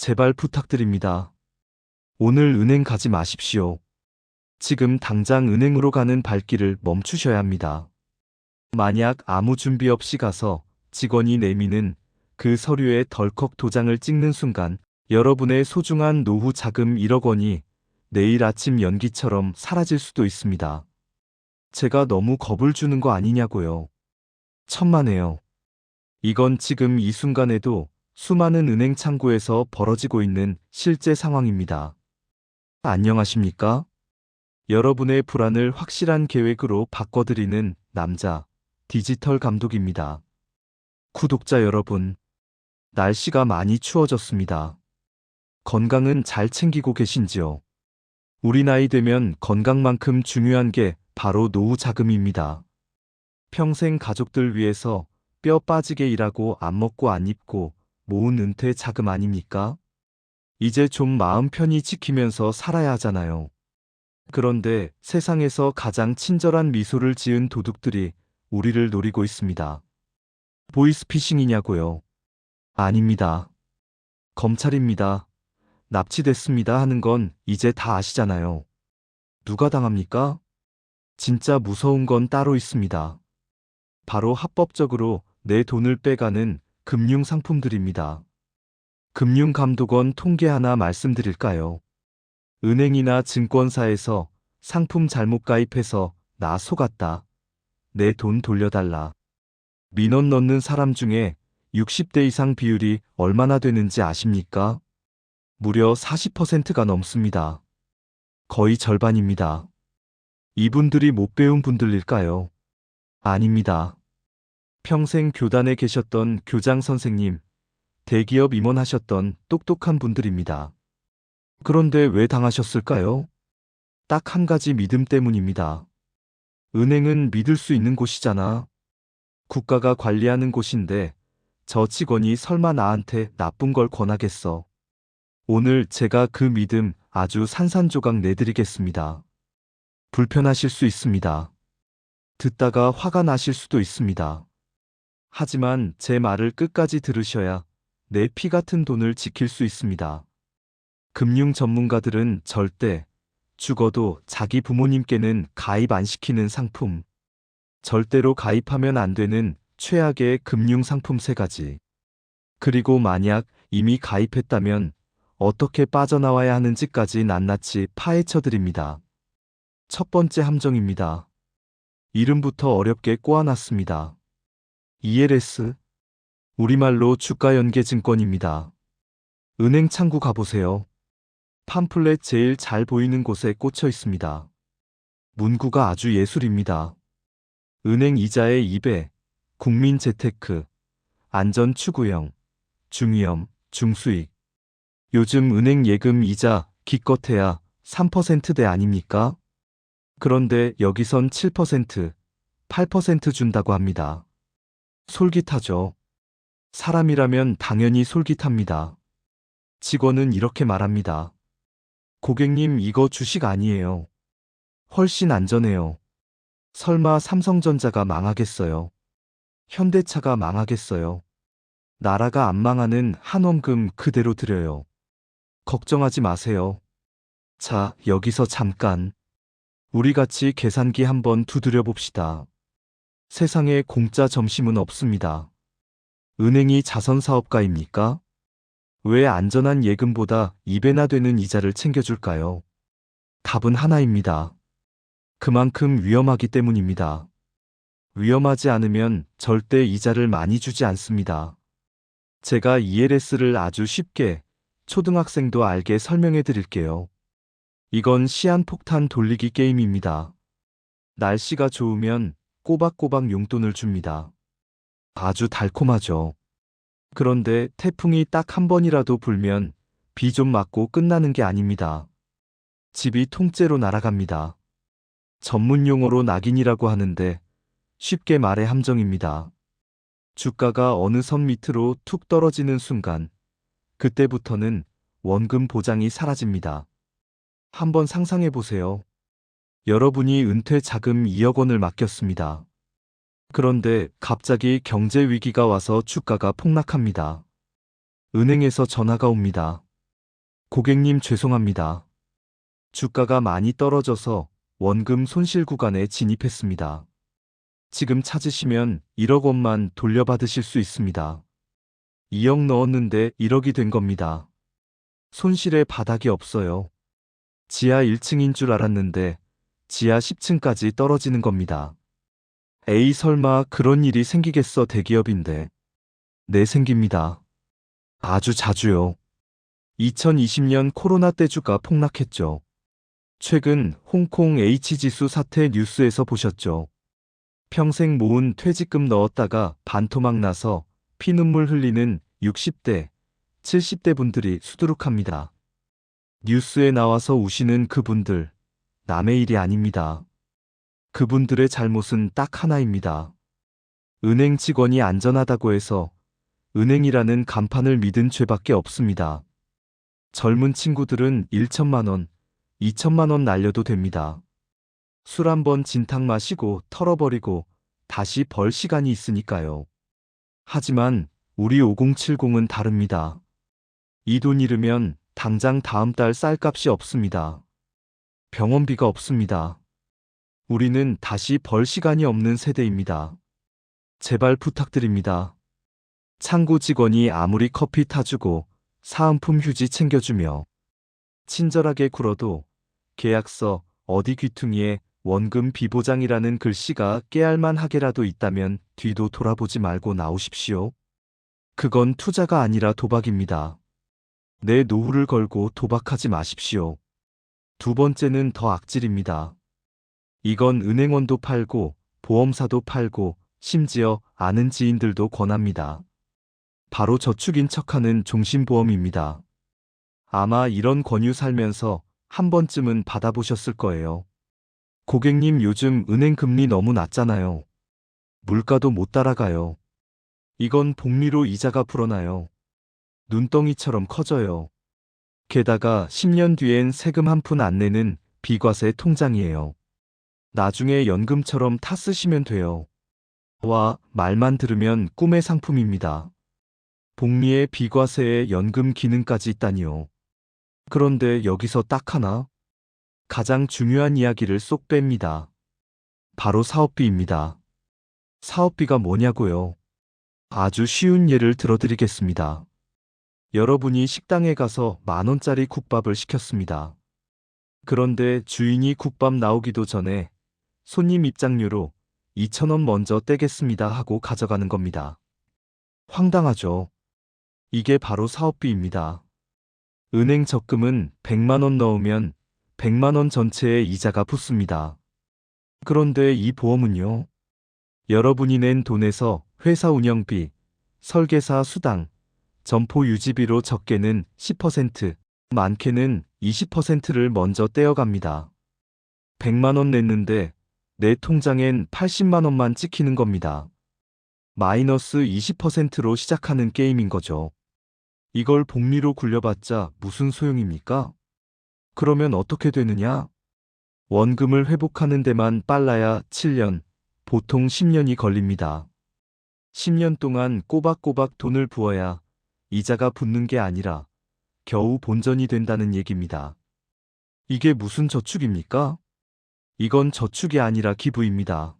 제발 부탁드립니다. 오늘 은행 가지 마십시오. 지금 당장 은행으로 가는 발길을 멈추셔야 합니다. 만약 아무 준비 없이 가서 직원이 내미는 그 서류에 덜컥 도장을 찍는 순간 여러분의 소중한 노후 자금 1억 원이 내일 아침 연기처럼 사라질 수도 있습니다. 제가 너무 겁을 주는 거 아니냐고요. 천만에요. 이건 지금 이 순간에도 수많은 은행 창구에서 벌어지고 있는 실제 상황입니다. 안녕하십니까? 여러분의 불안을 확실한 계획으로 바꿔드리는 남자, 디지털 감독입니다. 구독자 여러분, 날씨가 많이 추워졌습니다. 건강은 잘 챙기고 계신지요? 우리 나이 되면 건강만큼 중요한 게 바로 노후 자금입니다. 평생 가족들 위해서 뼈 빠지게 일하고 안 먹고 안 입고 모은 은퇴 자금 아닙니까? 이제 좀 마음 편히 지키면서 살아야 하잖아요. 그런데 세상에서 가장 친절한 미소를 지은 도둑들이 우리를 노리고 있습니다. 보이스피싱이냐고요? 아닙니다. 검찰입니다. 납치됐습니다 하는 건 이제 다 아시잖아요. 누가 당합니까? 진짜 무서운 건 따로 있습니다. 바로 합법적으로 내 돈을 빼가는 금융상품들입니다. 금융감독원 통계 하나 말씀드릴까요? 은행이나 증권사에서 상품 잘못 가입해서 나 속았다. 내 돈 돌려달라. 민원 넣는 사람 중에 60대 이상 비율이 얼마나 되는지 아십니까? 무려 40%가 넘습니다. 거의 절반입니다. 이분들이 못 배운 분들일까요? 아닙니다. 평생 교단에 계셨던 교장 선생님, 대기업 임원하셨던 똑똑한 분들입니다. 그런데 왜 당하셨을까요? 딱 한 가지 믿음 때문입니다. 은행은 믿을 수 있는 곳이잖아. 국가가 관리하는 곳인데 저 직원이 설마 나한테 나쁜 걸 권하겠어. 오늘 제가 그 믿음 아주 산산조각 내드리겠습니다. 불편하실 수 있습니다. 듣다가 화가 나실 수도 있습니다. 하지만 제 말을 끝까지 들으셔야 내 피 같은 돈을 지킬 수 있습니다. 금융 전문가들은 절대 죽어도 자기 부모님께는 가입 안 시키는 상품, 절대로 가입하면 안 되는 최악의 금융 상품 3가지. 그리고 만약 이미 가입했다면 어떻게 빠져나와야 하는지까지 낱낱이 파헤쳐 드립니다. 첫 번째 함정입니다. 이름부터 어렵게 꼬아놨습니다. ELS, 우리말로 주가연계증권입니다. 은행 창구 가보세요. 팜플렛 제일 잘 보이는 곳에 꽂혀 있습니다. 문구가 아주 예술입니다. 은행 이자의 2배, 국민재테크, 안전추구형, 중위험, 중수익. 요즘 은행 예금 이자 기껏해야 3%대 아닙니까? 그런데 여기선 7%, 8% 준다고 합니다. 솔깃하죠. 사람이라면 당연히 솔깃합니다. 직원은 이렇게 말합니다. 고객님, 이거 주식 아니에요. 훨씬 안전해요. 설마 삼성전자가 망하겠어요? 현대차가 망하겠어요? 나라가 안 망하는 한원금 그대로 드려요. 걱정하지 마세요. 자, 여기서 잠깐. 우리 같이 계산기 한번 두드려 봅시다. 세상에 공짜 점심은 없습니다. 은행이 자선사업가입니까? 왜 안전한 예금보다 2배나 되는 이자를 챙겨줄까요? 답은 하나입니다. 그만큼 위험하기 때문입니다. 위험하지 않으면 절대 이자를 많이 주지 않습니다. 제가 ELS를 아주 쉽게 초등학생도 알게 설명해 드릴게요. 이건 시한폭탄 돌리기 게임입니다. 날씨가 좋으면 꼬박꼬박 용돈을 줍니다. 아주 달콤하죠. 그런데 태풍이 딱 한 번이라도 불면 비 좀 맞고 끝나는 게 아닙니다. 집이 통째로 날아갑니다. 전문 용어로 낙인이라고 하는데 쉽게 말해 함정입니다. 주가가 어느 선 밑으로 툭 떨어지는 순간 그때부터는 원금 보장이 사라집니다. 한번 상상해 보세요. 여러분이 은퇴 자금 2억 원을 맡겼습니다. 그런데 갑자기 경제 위기가 와서 주가가 폭락합니다. 은행에서 전화가 옵니다. 고객님 죄송합니다. 주가가 많이 떨어져서 원금 손실 구간에 진입했습니다. 지금 찾으시면 1억 원만 돌려받으실 수 있습니다. 2억 넣었는데 1억이 된 겁니다. 손실에 바닥이 없어요. 지하 1층인 줄 알았는데 지하 10층까지 떨어지는 겁니다. 에이 설마 그런 일이 생기겠어 대기업인데. 네 생깁니다. 아주 자주요. 2020년 코로나 때 주가 폭락했죠. 최근 홍콩 H지수 사태 뉴스에서 보셨죠. 평생 모은 퇴직금 넣었다가 반토막 나서 피눈물 흘리는 60대, 70대 분들이 수두룩합니다. 뉴스에 나와서 우시는 그분들, 남의 일이 아닙니다. 그분들의 잘못은 딱 하나입니다. 은행 직원이 안전하다고 해서 은행이라는 간판을 믿은 죄밖에 없습니다. 젊은 친구들은 1천만 원, 2천만 원 날려도 됩니다. 술 한 번 진탕 마시고 털어버리고 다시 벌 시간이 있으니까요. 하지만 우리 5070은 다릅니다. 이 돈 잃으면 당장 다음 달 쌀값이 없습니다. 병원비가 없습니다. 우리는 다시 벌 시간이 없는 세대입니다. 제발 부탁드립니다. 창구 직원이 아무리 커피 타주고 사은품 휴지 챙겨주며 친절하게 굴어도 계약서 어디 귀퉁이에 원금 비보장이라는 글씨가 깨알만하게라도 있다면 뒤도 돌아보지 말고 나오십시오. 그건 투자가 아니라 도박입니다. 내 노후를 걸고 도박하지 마십시오. 두 번째는 더 악질입니다. 이건 은행원도 팔고 보험사도 팔고 심지어 아는 지인들도 권합니다. 바로 저축인 척하는 종신보험입니다. 아마 이런 권유 살면서 한 번쯤은 받아보셨을 거예요. 고객님 요즘 은행 금리 너무 낮잖아요. 물가도 못 따라가요. 이건 복리로 이자가 불어나요. 눈덩이처럼 커져요. 게다가 10년 뒤엔 세금 한 푼 안 내는 비과세 통장이에요. 나중에 연금처럼 타 쓰시면 돼요. 와, 말만 들으면 꿈의 상품입니다. 복리에 비과세에 연금 기능까지 있다니요. 그런데 여기서 딱 하나? 가장 중요한 이야기를 쏙 뺍니다. 바로 사업비입니다. 사업비가 뭐냐고요? 아주 쉬운 예를 들어드리겠습니다. 여러분이 식당에 가서 10,000원짜리 국밥을 시켰습니다. 그런데 주인이 국밥 나오기도 전에 손님 입장료로 2,000원 먼저 떼겠습니다 하고 가져가는 겁니다. 황당하죠? 이게 바로 사업비입니다. 은행 적금은 100만 원 넣으면 100만 원 전체에 이자가 붙습니다. 그런데 이 보험은요? 여러분이 낸 돈에서 회사 운영비, 설계사 수당, 점포 유지비로 적게는 10%, 많게는 20%를 먼저 떼어갑니다. 100만 원 냈는데 내 통장엔 80만 원만 찍히는 겁니다. 마이너스 20%로 시작하는 게임인 거죠. 이걸 복리로 굴려봤자 무슨 소용입니까? 그러면 어떻게 되느냐? 원금을 회복하는 데만 빨라야 7년, 보통 10년이 걸립니다. 10년 동안 꼬박꼬박 돈을 부어야 이자가 붙는 게 아니라 겨우 본전이 된다는 얘기입니다. 이게 무슨 저축입니까? 이건 저축이 아니라 기부입니다.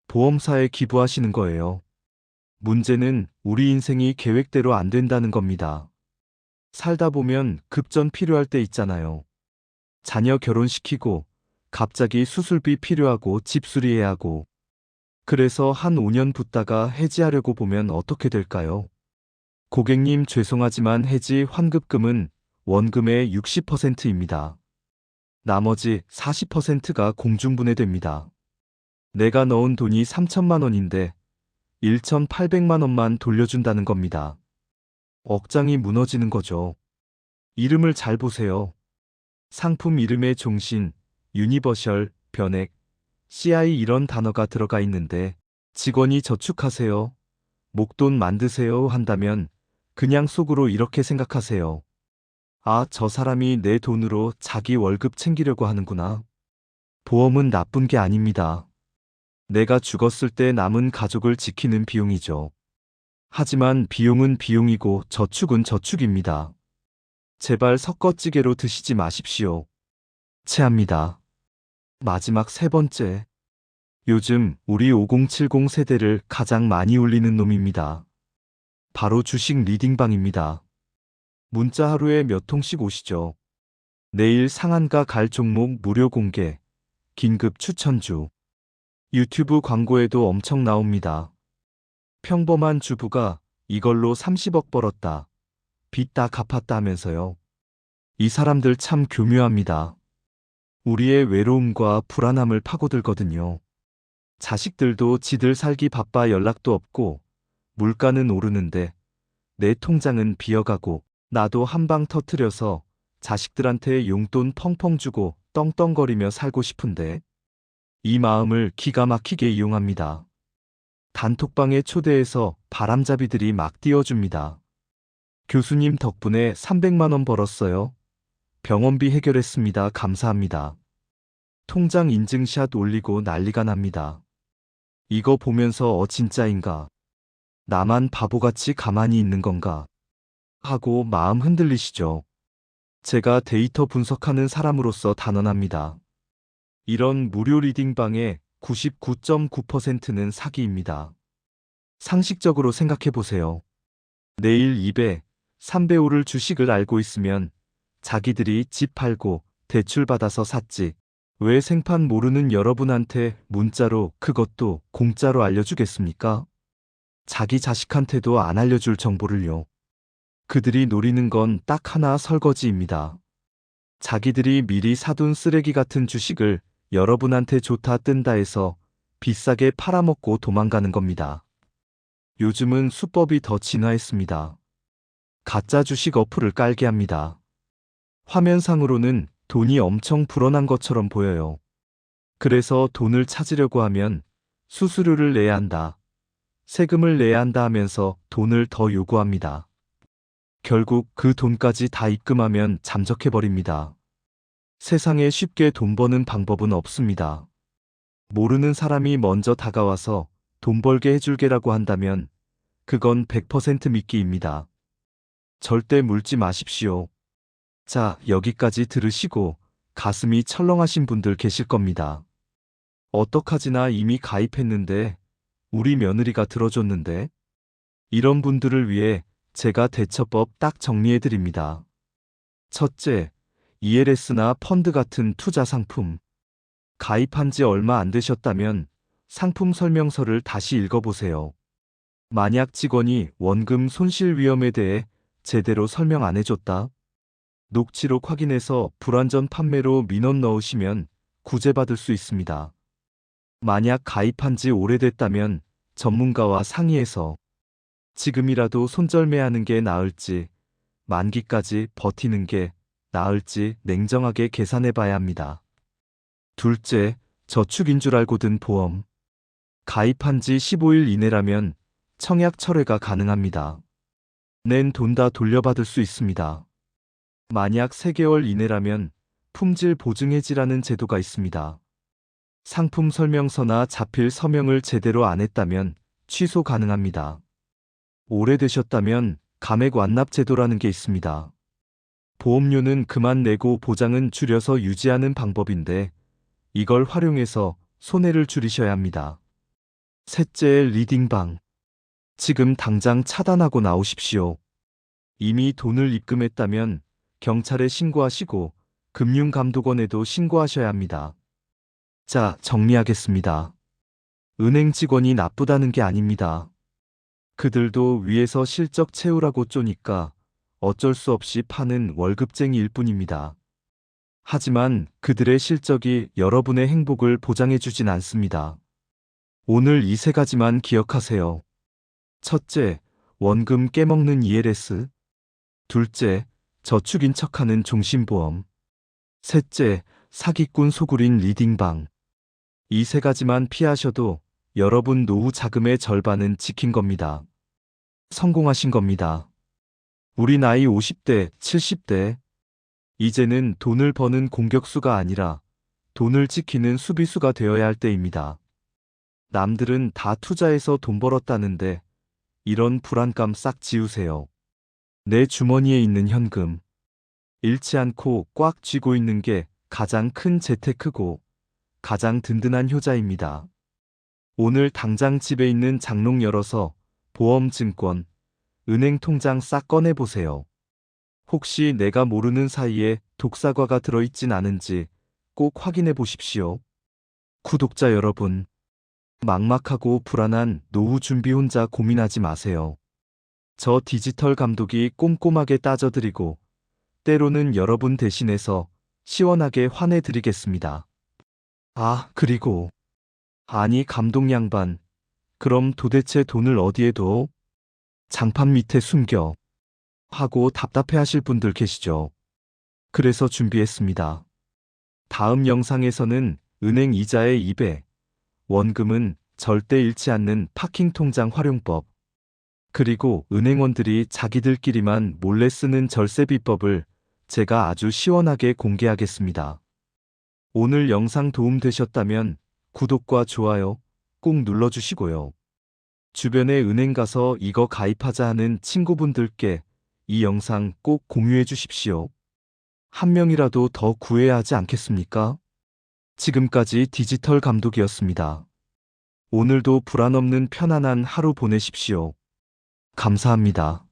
보험사에 기부하시는 거예요. 문제는 우리 인생이 계획대로 안 된다는 겁니다. 살다 보면 급전 필요할 때 있잖아요. 자녀 결혼시키고 갑자기 수술비 필요하고 집 수리해야 하고. 그래서 한 5년 붙다가 해지하려고 보면 어떻게 될까요? 고객님 죄송하지만 해지 환급금은 원금의 60%입니다. 나머지 40%가 공중분해됩니다. 내가 넣은 돈이 3천만 원인데 1,800만 원만 돌려준다는 겁니다. 억장이 무너지는 거죠. 이름을 잘 보세요. 상품 이름에 종신, 유니버셜, 변액, CI 이런 단어가 들어가 있는데 직원이 저축하세요, 목돈 만드세요 한다면 그냥 속으로 이렇게 생각하세요. 아, 저 사람이 내 돈으로 자기 월급 챙기려고 하는구나. 보험은 나쁜 게 아닙니다. 내가 죽었을 때 남은 가족을 지키는 비용이죠. 하지만 비용은 비용이고 저축은 저축입니다. 제발 섞어찌개로 드시지 마십시오. 체합니다. 마지막 세 번째. 요즘 우리 5070 세대를 가장 많이 울리는 놈입니다. 바로 주식 리딩방입니다. 문자 하루에 몇 통씩 오시죠? 내일 상한가 갈 종목 무료 공개, 긴급 추천주. 유튜브 광고에도 엄청 나옵니다. 평범한 주부가 이걸로 30억 벌었다. 빚 다 갚았다 하면서요. 이 사람들 참 교묘합니다. 우리의 외로움과 불안함을 파고들거든요. 자식들도 지들 살기 바빠 연락도 없고 물가는 오르는데 내 통장은 비어가고 나도 한 방 터트려서 자식들한테 용돈 펑펑 주고 떵떵거리며 살고 싶은데 이 마음을 기가 막히게 이용합니다. 단톡방에 초대해서 바람잡이들이 막 띄워줍니다. 교수님 덕분에 300만 원 벌었어요. 병원비 해결했습니다. 감사합니다. 통장 인증샷 올리고 난리가 납니다. 이거 보면서 진짜인가? 나만 바보같이 가만히 있는 건가? 하고 마음 흔들리시죠? 제가 데이터 분석하는 사람으로서 단언합니다. 이런 무료 리딩방의 99.9%는 사기입니다. 상식적으로 생각해 보세요. 내일 2배, 3배 오를 주식을 알고 있으면 자기들이 집 팔고 대출 받아서 샀지. 왜 생판 모르는 여러분한테 문자로 그것도 공짜로 알려주겠습니까? 자기 자식한테도 안 알려줄 정보를요. 그들이 노리는 건 딱 하나 설거지입니다. 자기들이 미리 사둔 쓰레기 같은 주식을 여러분한테 좋다 뜬다 해서 비싸게 팔아먹고 도망가는 겁니다. 요즘은 수법이 더 진화했습니다. 가짜 주식 어플을 깔게 합니다. 화면상으로는 돈이 엄청 불어난 것처럼 보여요. 그래서 돈을 찾으려고 하면 수수료를 내야 한다, 세금을 내야 한다 하면서 돈을 더 요구합니다. 결국 그 돈까지 다 입금하면 잠적해버립니다. 세상에 쉽게 돈 버는 방법은 없습니다. 모르는 사람이 먼저 다가와서 돈 벌게 해줄게라고 한다면 그건 100% 미끼입니다. 절대 물지 마십시오. 자, 여기까지 들으시고 가슴이 철렁하신 분들 계실 겁니다. 어떡하지나 이미 가입했는데 우리 며느리가 들어줬는데? 이런 분들을 위해 제가 대처법 딱 정리해드립니다. 첫째, ELS나 펀드 같은 투자 상품. 가입한 지 얼마 안 되셨다면 상품 설명서를 다시 읽어보세요. 만약 직원이 원금 손실 위험에 대해 제대로 설명 안 해줬다? 녹취록 확인해서 불완전 판매로 민원 넣으시면 구제받을 수 있습니다. 만약 가입한 지 오래됐다면 전문가와 상의해서 지금이라도 손절매하는 게 나을지 만기까지 버티는 게 나을지 냉정하게 계산해 봐야 합니다. 둘째, 저축인 줄 알고 든 보험. 가입한 지 15일 이내라면 청약 철회가 가능합니다. 낸 돈 다 돌려받을 수 있습니다. 만약 3개월 이내라면 품질 보증 해지라는 제도가 있습니다. 상품 설명서나 자필 서명을 제대로 안 했다면 취소 가능합니다. 오래되셨다면 감액 완납 제도라는 게 있습니다. 보험료는 그만 내고 보장은 줄여서 유지하는 방법인데 이걸 활용해서 손해를 줄이셔야 합니다. 셋째, 리딩방. 지금 당장 차단하고 나오십시오. 이미 돈을 입금했다면 경찰에 신고하시고 금융감독원에도 신고하셔야 합니다. 자, 정리하겠습니다. 은행 직원이 나쁘다는 게 아닙니다. 그들도 위에서 실적 채우라고 쪼니까 어쩔 수 없이 파는 월급쟁이일 뿐입니다. 하지만 그들의 실적이 여러분의 행복을 보장해주진 않습니다. 오늘 이 3가지만 기억하세요. 첫째, 원금 깨먹는 ELS. 둘째, 저축인 척하는 종신보험. 셋째, 사기꾼 소굴인 리딩방. 이 3가지만 피하셔도 여러분 노후 자금의 절반은 지킨 겁니다. 성공하신 겁니다. 우리 나이 50대, 70대. 이제는 돈을 버는 공격수가 아니라 돈을 지키는 수비수가 되어야 할 때입니다. 남들은 다 투자해서 돈 벌었다는데 이런 불안감 싹 지우세요. 내 주머니에 있는 현금. 잃지 않고 꽉 쥐고 있는 게 가장 큰 재테크고 가장 든든한 효자입니다. 오늘 당장 집에 있는 장롱 열어서 보험, 증권, 은행 통장 싹 꺼내보세요. 혹시 내가 모르는 사이에 독사과가 들어있진 않은지 꼭 확인해 보십시오. 구독자 여러분, 막막하고 불안한 노후 준비 혼자 고민하지 마세요. 저 디지털 감독이 꼼꼼하게 따져드리고 때로는 여러분 대신해서 시원하게 화내드리겠습니다. 아, 그리고 아니 감독 양반, 그럼 도대체 돈을 어디에 둬? 장판 밑에 숨겨 하고 답답해하실 분들 계시죠? 그래서 준비했습니다. 다음 영상에서는 은행 이자의 2배, 원금은 절대 잃지 않는 파킹 통장 활용법, 그리고 은행원들이 자기들끼리만 몰래 쓰는 절세 비법을 제가 아주 시원하게 공개하겠습니다. 오늘 영상 도움되셨다면 구독과 좋아요 꼭 눌러주시고요. 주변에 은행 가서 이거 가입하자 하는 친구분들께 이 영상 꼭 공유해 주십시오. 한 명이라도 더 구해야 하지 않겠습니까? 지금까지 디지털 감독이었습니다. 오늘도 불안 없는 편안한 하루 보내십시오. 감사합니다.